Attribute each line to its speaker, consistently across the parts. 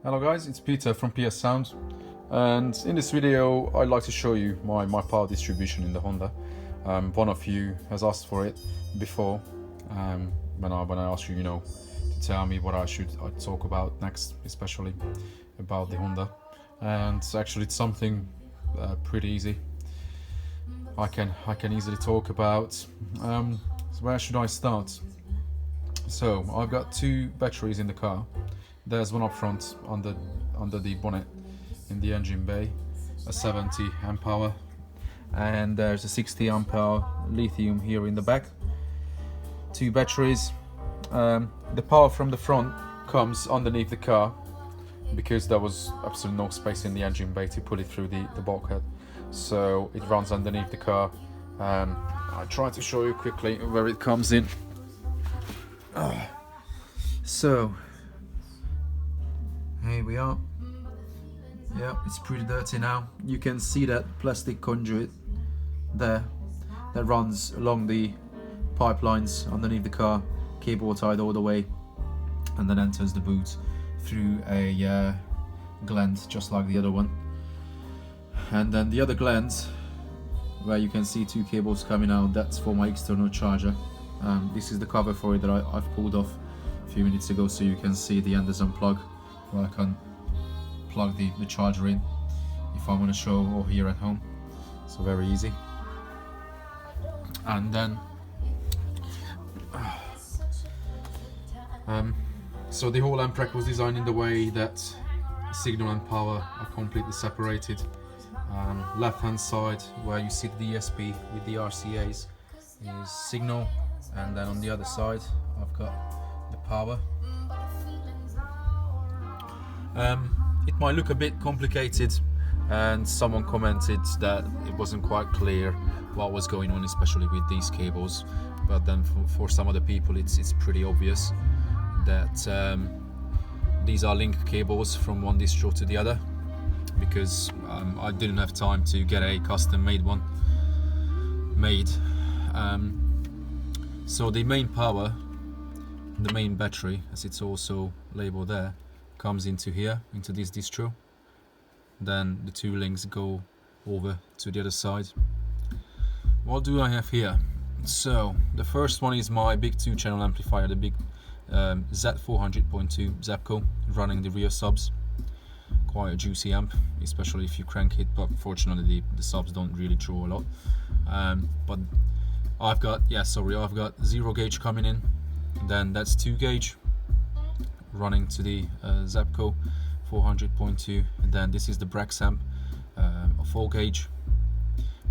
Speaker 1: Hello guys, it's Peter from PS Sound, and in this video I'd like to show you my power distribution in the Honda. One of you has asked for it before, when I asked you, to tell me what I'd talk about next, especially about the Honda. And actually it's something pretty easy. I can easily talk about. So where should I start? So I've got two batteries in the car. There's one up front under the bonnet in the engine bay, a 70 amp hour, and there's a 60 amp hour lithium here in the back. Two batteries. The power from the front comes underneath the car because there was absolutely no space in the engine bay to put it through the bulkhead, so it runs underneath the car. I'll try to show you quickly where it comes in. So here we are. Yeah, it's pretty dirty now. You can see that plastic conduit there that runs along the pipelines underneath the car, cable tied all the way, and then enters the boot through a gland just like the other one. And then the other gland, where you can see two cables coming out, that's for my external charger. This is the cover for it that I've pulled off a few minutes ago, so you can see the end is unplugged, where I can plug the charger in if I want to show or here at home. So very easy. And then so the whole amp rack was designed in the way that signal and power are completely separated. Left hand side, where you see the DSP with the RCAs, is signal, and then on the other side I've got the power. It might look a bit complicated, and someone commented that it wasn't quite clear what was going on, especially with these cables, but then for some other people it's pretty obvious that these are link cables from one distro to the other, because I didn't have time to get a custom made one made. So the main power, the main battery, as it's also labeled there, comes into here, into this distro. Then the two links go over to the other side. What do I have here? So the first one is my big 2-channel amplifier, the big Z400.2 Zapco, running the rear subs. Quite a juicy amp, especially if you crank it, but fortunately the subs don't really draw a lot. But I've got 0 gauge coming in, then that's 2 gauge running to the Zapco 400.2, and then this is the Brax amp, a 4 gauge,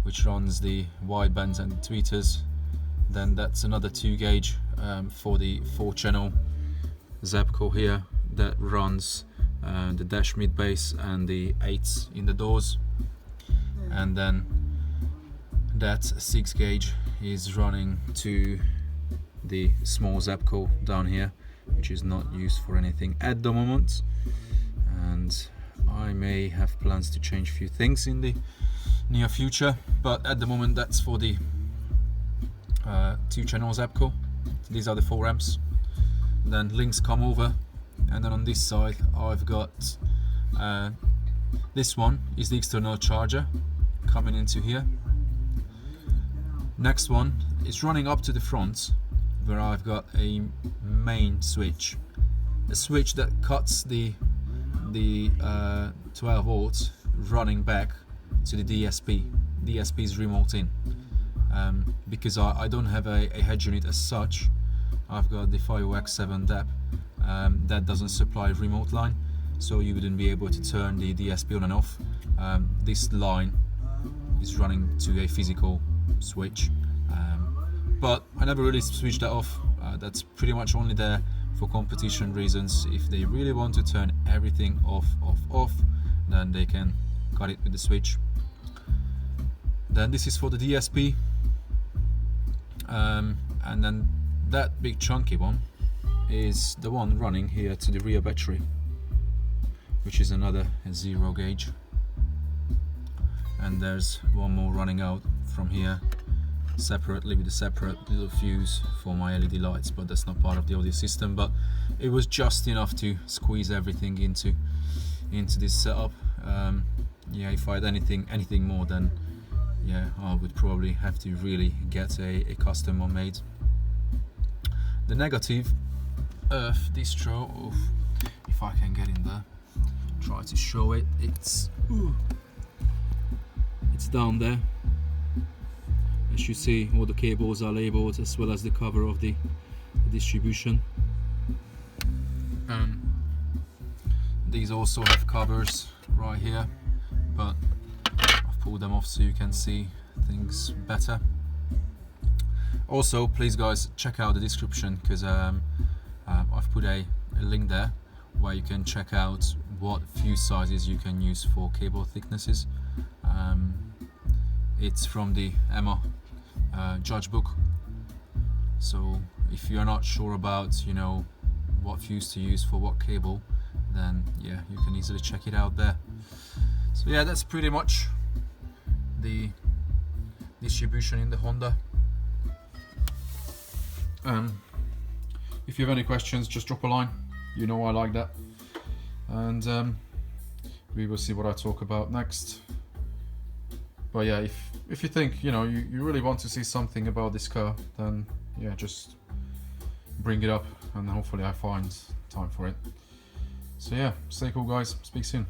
Speaker 1: which runs the widebands and the tweeters. Then that's another 2 gauge for the 4-channel Zapco here that runs the dash mid bass and the 8s in the doors. And then that 6 gauge is running to the small Zapco down here, which is not used for anything at the moment, and I may have plans to change a few things in the near future, but at the moment that's for the 2-channel Zapco. So these are the 4 amps. Then links come over, and then on this side I've got this one is the external charger coming into here. Next one is running up to the front, where I've got a main switch, a switch that cuts the 12 volts running back to the DSP. DSP is remote in, because I don't have a head unit as such. I've got the 5X7 DAP that doesn't supply remote line, so you wouldn't be able to turn the DSP on and off. This line is running to a physical switch, but I never really switched that off. That's pretty much only there for competition reasons. If they really want to turn everything off, then they can cut it with the switch. Then this is for the DSP, and then that big chunky one is the one running here to the rear battery, which is another 0 gauge. And there's one more running out from here
Speaker 2: separately with a separate little fuse for my LED lights, but that's not part of the audio system. But it was just enough to squeeze everything into this setup. Yeah, if I had anything more, then yeah, I would probably have to really get a custom one made. The negative of distro, if I can get in there, try to show it. It's down there. As you see, all the cables are labeled, as well as the cover of the distribution. These also have covers right here, but I've pulled them off so you can see things better. Also, please guys, check out the description, because I've put a link there where you can check out what fuse sizes you can use for cable thicknesses. It's from the EMA judge book, so if you're not sure about, you know, what fuse to use for what cable, then yeah, you can easily check it out there. So yeah, that's pretty much the distribution in the Honda. If you have any questions, just drop a line. You know I like that. And we will see what I talk about next. But yeah, if you think, you know, you really want to see something about this car, then yeah, just bring it up and hopefully I find time for it. So yeah, stay cool guys, speak soon.